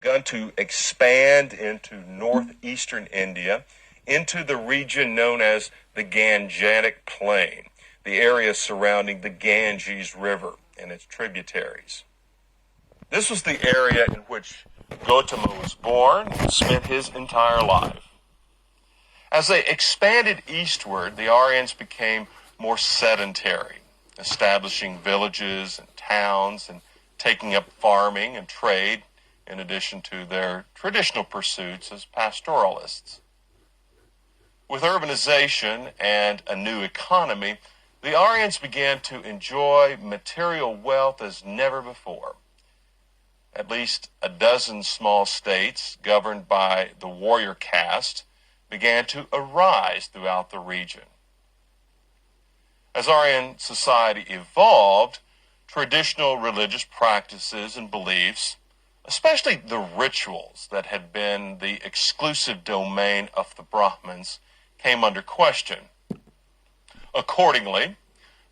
begun to expand into northeastern India, into the region known as the Gangetic Plain, the area surrounding the Ganges River and its tributaries. This was the area in which Gautama was born and spent his entire life. As they expanded eastward, the Aryans became more sedentary, establishing villages and towns and taking up farming and trade in addition to their traditional pursuits as pastoralists. With urbanization and a new economy, the Aryans began to enjoy material wealth as never before. At least a dozen small states governed by the warrior caste began to arise throughout the region. As Aryan society evolved, traditional religious practices and beliefs, especially the rituals that had been the exclusive domain of the Brahmins, came under question. Accordingly,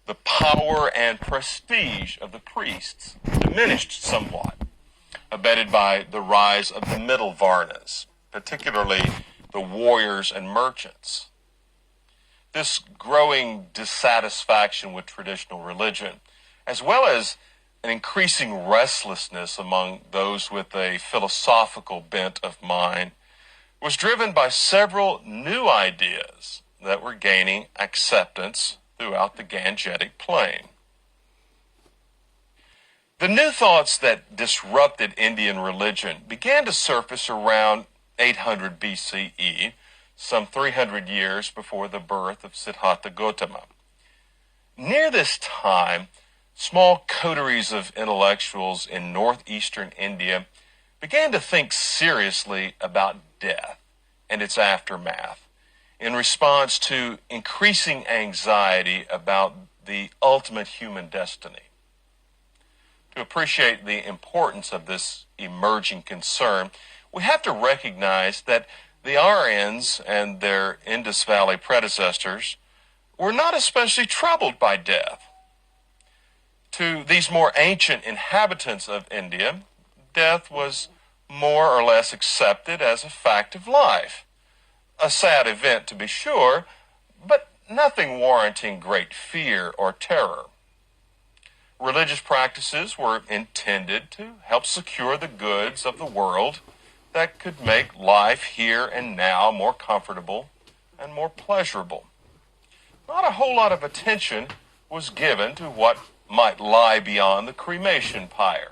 the power and prestige of the priests diminished somewhat, abetted by the rise of the middle varnas, particularly the warriors and merchants. This growing dissatisfaction with traditional religion, as well as an increasing restlessness among those with a philosophical bent of mind, was driven by several new ideas that were gaining acceptance throughout the Gangetic Plain. The new thoughts that disrupted Indian religion began to surface around 800 BCE, some 300 years before the birth of Siddhartha Gautama. Near this time, small coteries of intellectuals in northeastern India began to think seriously about death and its aftermath in response to increasing anxiety about the ultimate human destiny. To appreciate the importance of this emerging concern, we have to recognize that the Aryans and their Indus Valley predecessors were not especially troubled by death. To these more ancient inhabitants of India, death was more or less accepted as a fact of life. A sad event, to be sure, but nothing warranting great fear or terror. Religious practices were intended to help secure the goods of the world that could make life here and now more comfortable and more pleasurable. Not a whole lot of attention was given to what might lie beyond the cremation pyre.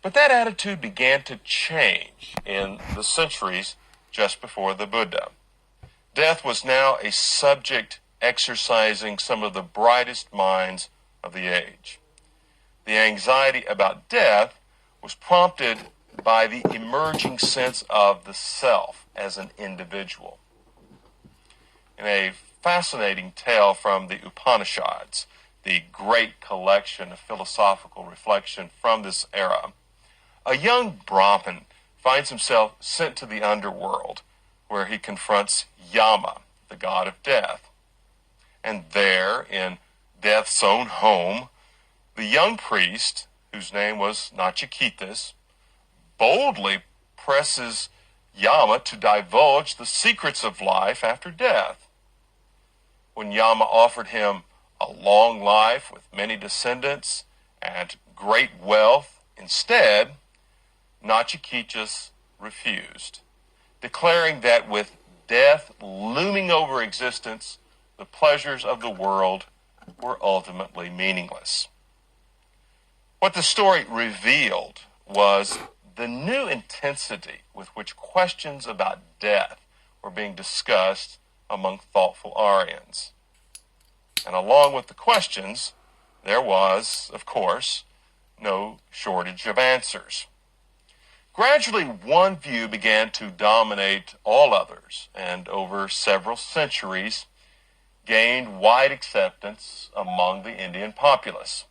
But that attitude began to change in the centuries just before the Buddha. Death was now a subject exercising some of the brightest minds of the age. The anxiety about death was prompted by the emerging sense of the self as an individual. In a fascinating tale from the Upanishads, the great collection of philosophical reflection from this era, a young Brahmin finds himself sent to the underworld, where he confronts Yama, the god of death. And there, in death's own home, the young priest, whose name was Nachiketas, boldly presses Yama to divulge the secrets of life after death. When Yama offered him a long life with many descendants and great wealth instead, Nachiketas refused, declaring that with death looming over existence, the pleasures of the world were ultimately meaningless. What the story revealed was the new intensity with which questions about death were being discussed among thoughtful Aryans. And along with the questions, there was, of course, no shortage of answers. Gradually, one view began to dominate all others, and over several centuries, gained wide acceptance among the Indian populace.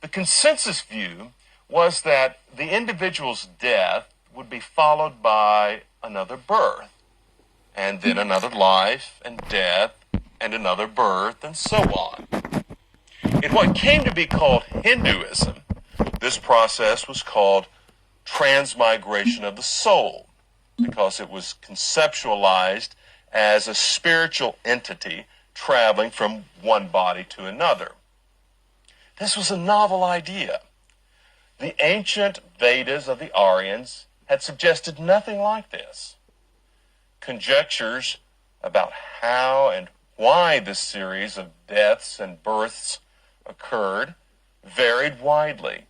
The consensus view was that the individual's death would be followed by another birth, and then another life and death, and another birth, and so on. In what came to be called Hinduism, this process was called transmigration of the soul, because it was conceptualized as a spiritual entity traveling from one body to another. This was a novel idea. The ancient Vedas of the Aryans had suggested nothing like this. Conjectures about how and why this series of deaths and births occurred varied widely.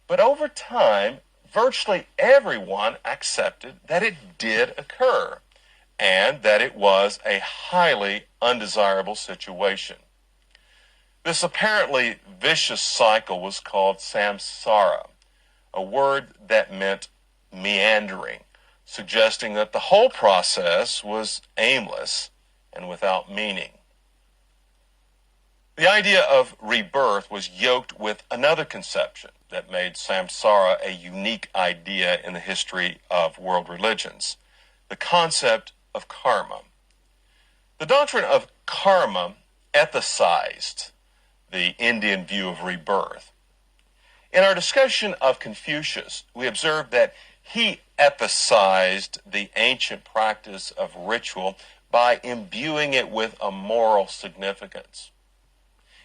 But over time, virtually everyone accepted that it did occur and that it was a highly undesirable situation. This apparently vicious cycle was called samsara, a word that meant meandering, suggesting that the whole process was aimless and without meaning. The idea of rebirth was yoked with another conception that made samsara a unique idea in the history of world religions, the concept of karma. The doctrine of karma ethicized the Indian view of rebirth. In our discussion of Confucius, we observed that he ethicized the ancient practice of ritual by imbuing it with a moral significance.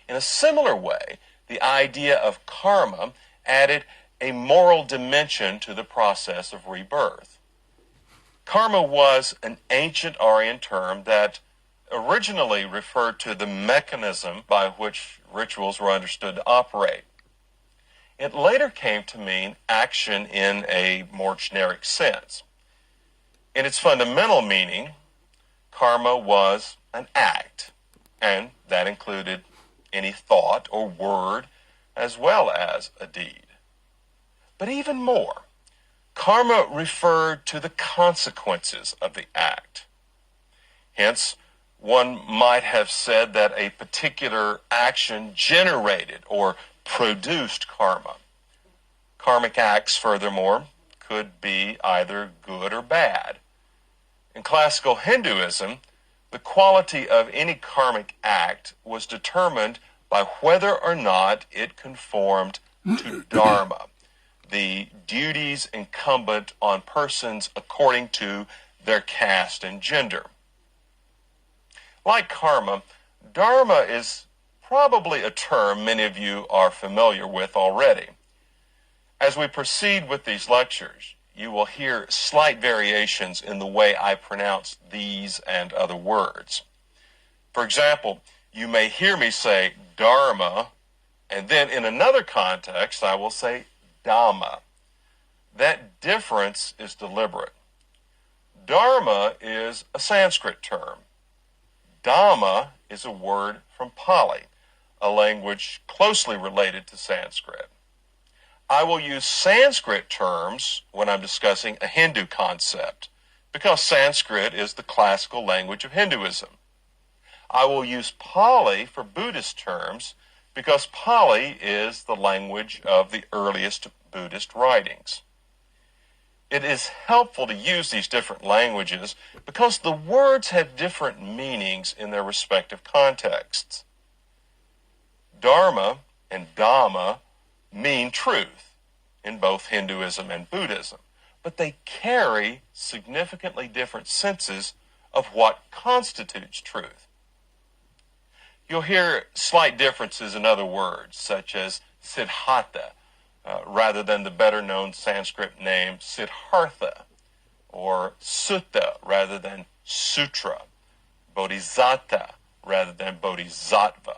In a similar way, the idea of karma added a moral dimension to the process of rebirth. Karma was an ancient Aryan term that originally referred to the mechanism by which rituals were understood to operate. It later came to mean action in a more generic sense. In its fundamental meaning, karma was an act, and that included any thought or word as well as a deed. But even more, karma referred to the consequences of the act. Hence, one might have said that a particular action generated or produced karma. Karmic acts, furthermore, could be either good or bad. In classical Hinduism, the quality of any karmic act was determined by whether or not it conformed to dharma, the duties incumbent on persons according to their caste and gender. Like karma, dharma is probably a term many of you are familiar with already. As we proceed with these lectures, you will hear slight variations in the way I pronounce these and other words. For example, you may hear me say dharma, and then in another context I will say dhamma. That difference is deliberate. Dharma is a Sanskrit term. Dhamma is a word from Pali, a language closely related to Sanskrit. I will use Sanskrit terms when I'm discussing a Hindu concept, because Sanskrit is the classical language of Hinduism. I will use Pali for Buddhist terms, because Pali is the language of the earliest Buddhist writings. It is helpful to use these different languages because the words have different meanings in their respective contexts. Dharma and Dhamma mean truth in both Hinduism and Buddhism, but they carry significantly different senses of what constitutes truth. You'll hear slight differences in other words, such as Siddhartha, rather than the better-known Sanskrit name Siddhartha, or Sutta rather than Sutra, Bodhisattva rather than Bodhisattva.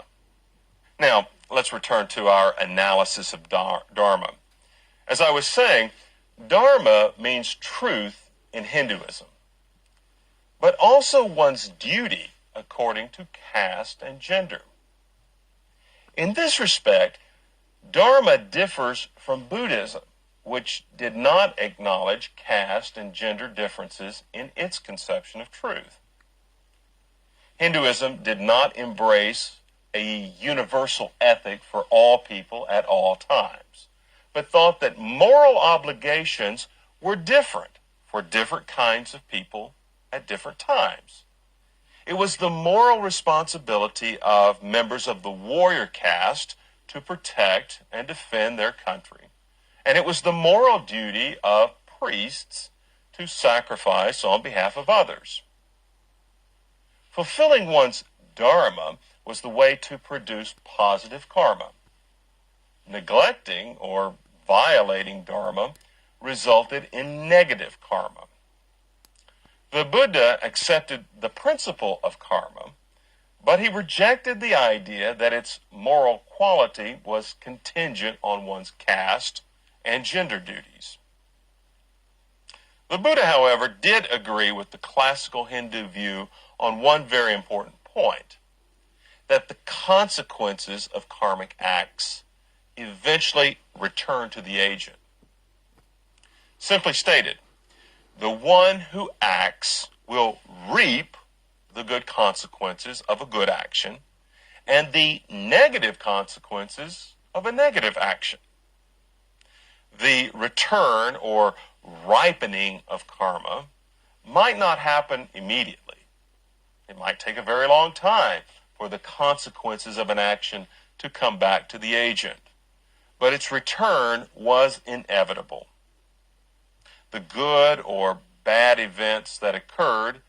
Now, let's return to our analysis of Dharma. As I was saying, Dharma means truth in Hinduism, but also one's duty according to caste and gender. In this respect, Dharma differs from Buddhism, which did not acknowledge caste and gender differences in its conception of truth. Hinduism did not embrace a universal ethic for all people at all times, but thought that moral obligations were different for different kinds of people at different times. It was the moral responsibility of members of the warrior caste to protect and defend their country, and it was the moral duty of priests to sacrifice on behalf of others. Fulfilling one's dharma was the way to produce positive karma. Neglecting or violating dharma resulted in negative karma. The Buddha accepted the principle of karma, but he rejected the idea that its moral quality was contingent on one's caste and gender duties. The Buddha, however, did agree with the classical Hindu view on one very important point, that the consequences of karmic acts eventually return to the agent. Simply stated, the one who acts will reap the good consequences of a good action and the negative consequences of a negative action. The return or ripening of karma might not happen immediately. It might take a very long time for the consequences of an action to come back to the agent, but its return was inevitable. The good or bad events that occurred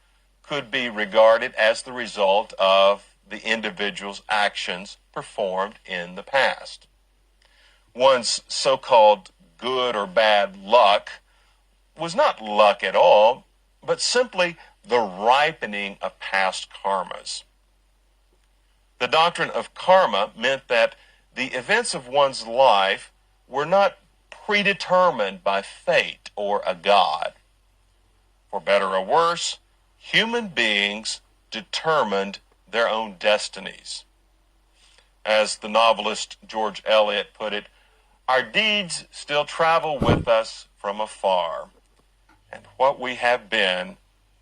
could be regarded as the result of the individual's actions performed in the past. One's so-called good or bad luck was not luck at all, but simply the ripening of past karmas. The doctrine of karma meant that the events of one's life were not predetermined by fate or a god. For better or worse, human beings determined their own destinies. As the novelist George Eliot put it, our deeds still travel with us from afar, and what we have been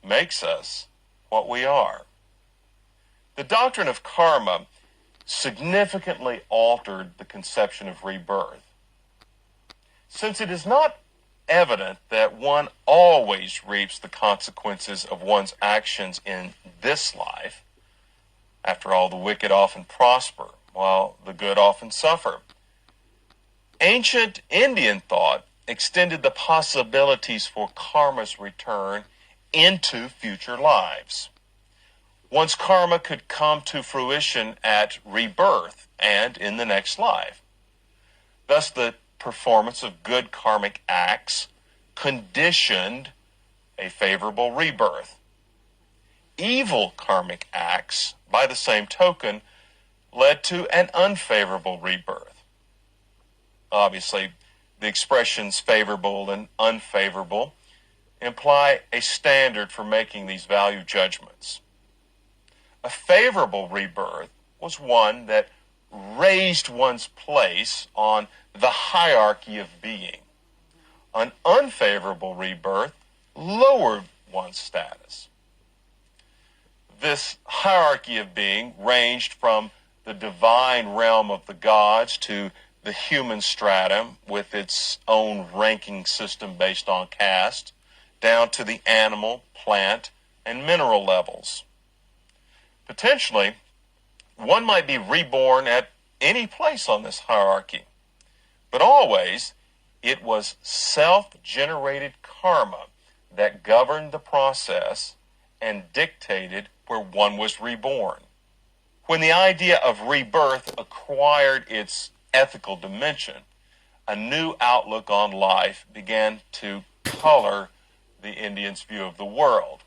makes us what we are. The doctrine of karma significantly altered the conception of rebirth. Since it is not evident that one always reaps the consequences of one's actions in this life, after all, the wicked often prosper, while the good often suffer. Ancient Indian thought extended the possibilities for karma's return into future lives. One's karma could come to fruition at rebirth and in the next life. Thus, the performance of good karmic acts conditioned a favorable rebirth. Evil karmic acts, by the same token, led to an unfavorable rebirth. Obviously, the expressions favorable and unfavorable imply a standard for making these value judgments. A favorable rebirth was one that raised one's place on the hierarchy of being. An unfavorable rebirth lowered one's status. This hierarchy of being ranged from the divine realm of the gods to the human stratum with its own ranking system based on caste, down to the animal, plant, and mineral levels. Potentially, one might be reborn at any place on this hierarchy, but always it was self-generated karma that governed the process and dictated where one was reborn. When the idea of rebirth acquired its ethical dimension, a new outlook on life began to color the Indians' view of the world.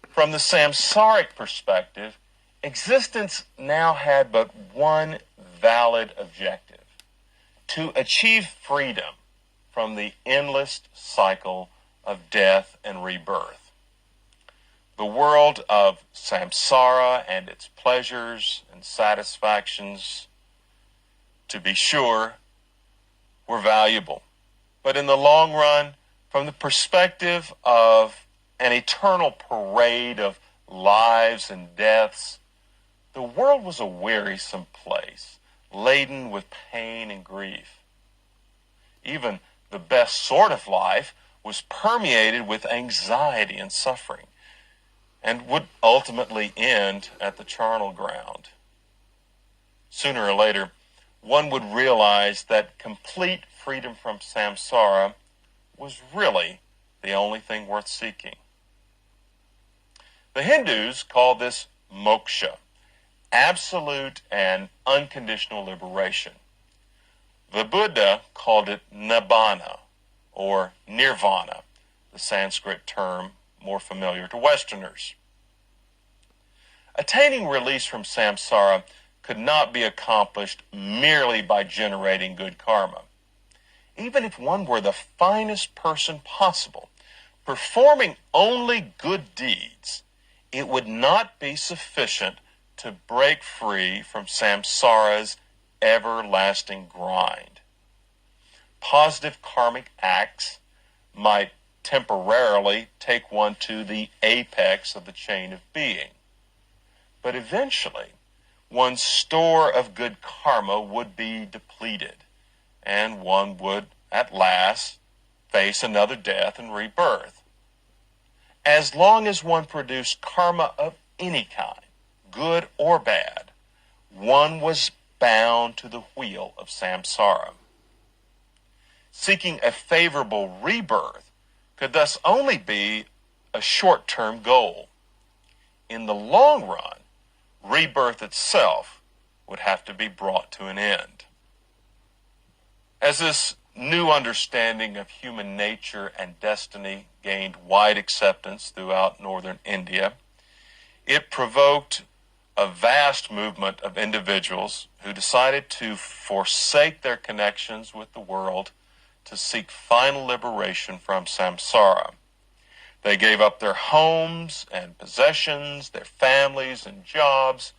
From the samsaric perspective, existence now had but one valid objective: to achieve freedom from the endless cycle of death and rebirth. The world of samsara and its pleasures and satisfactions, to be sure, were valuable. But in the long run, from the perspective of an eternal parade of lives and deaths, the world was a wearisome place, laden with pain and grief. Even the best sort of life was permeated with anxiety and suffering, and would ultimately end at the charnel ground. Sooner or later, one would realize that complete freedom from samsara was really the only thing worth seeking. The Hindus call this moksha, absolute and unconditional liberation. The Buddha called it nibbana, or nirvana, the Sanskrit term more familiar to Westerners. Attaining release from samsara could not be accomplished merely by generating good karma. Even if one were the finest person possible, performing only good deeds, it would not be sufficient to break free from samsara's everlasting grind. Positive karmic acts might temporarily take one to the apex of the chain of being, but eventually one's store of good karma would be depleted, and one would at last face another death and rebirth. As long as one produced karma of any kind, good or bad, one was bound to the wheel of samsara. Seeking a favorable rebirth could thus only be a short-term goal. In the long run, rebirth itself would have to be brought to an end. As this new understanding of human nature and destiny gained wide acceptance throughout northern India, it provoked a vast movement of individuals who decided to forsake their connections with the world to seek final liberation from samsara. They gave up their homes and possessions, their families and jobs,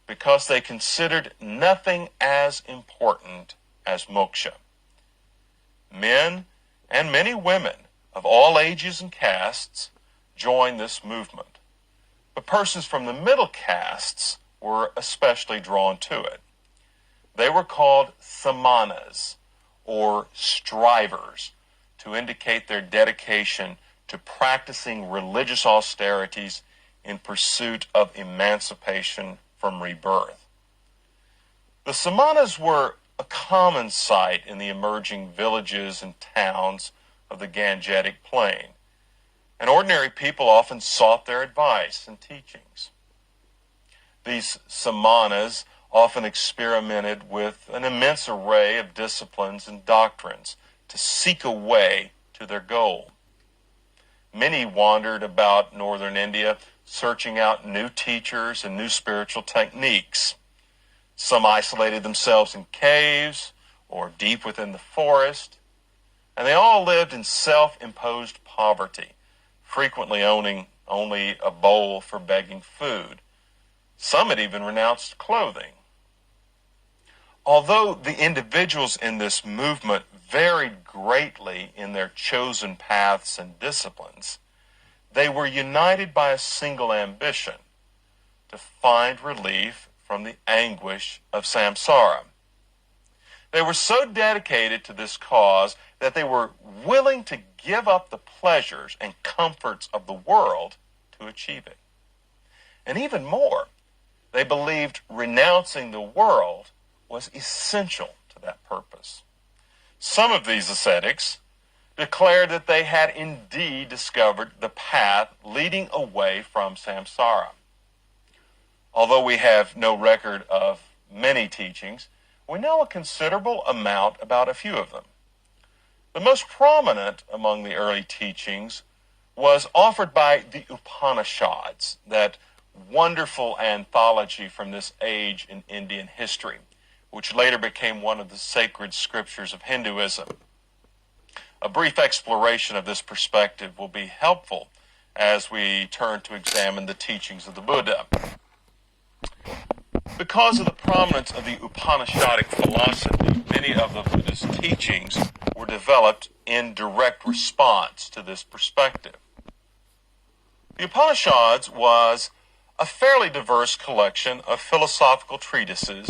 because they considered nothing as important as moksha. Men and many women of all ages and castes joined this movement, but persons from the middle castes were especially drawn to it. They were called samanas, or strivers, to indicate their dedication to practicing religious austerities in pursuit of emancipation from rebirth. The samanas were a common sight in the emerging villages and towns of the Gangetic Plain, and ordinary people often sought their advice and teachings. These samanas often experimented with an immense array of disciplines and doctrines to seek a way to their goal. Many wandered about northern India searching out new teachers and new spiritual techniques. Some isolated themselves in caves or deep within the forest, and they all lived in self-imposed poverty, frequently owning only a bowl for begging food. Some had even renounced clothing. Although the individuals in this movement varied greatly in their chosen paths and disciplines, they were united by a single ambition: to find relief from the anguish of samsara. They were so dedicated to this cause that they were willing to give up the pleasures and comforts of the world to achieve it. And even more, they believed renouncing the world was essential to that purpose. Some of these ascetics declared that they had indeed discovered the path leading away from samsara. Although we have no record of many teachings, we know a considerable amount about a few of them. The most prominent among the early teachings was offered by the Upanishads, that wonderful anthology from this age in Indian history, which later became one of the sacred scriptures of Hinduism. A brief exploration of this perspective will be helpful as we turn to examine the teachings of the Buddha. Because of the prominence of the Upanishadic philosophy, many of the Buddha's teachings were developed in direct response to this perspective. The Upanishads was a fairly diverse collection of philosophical treatises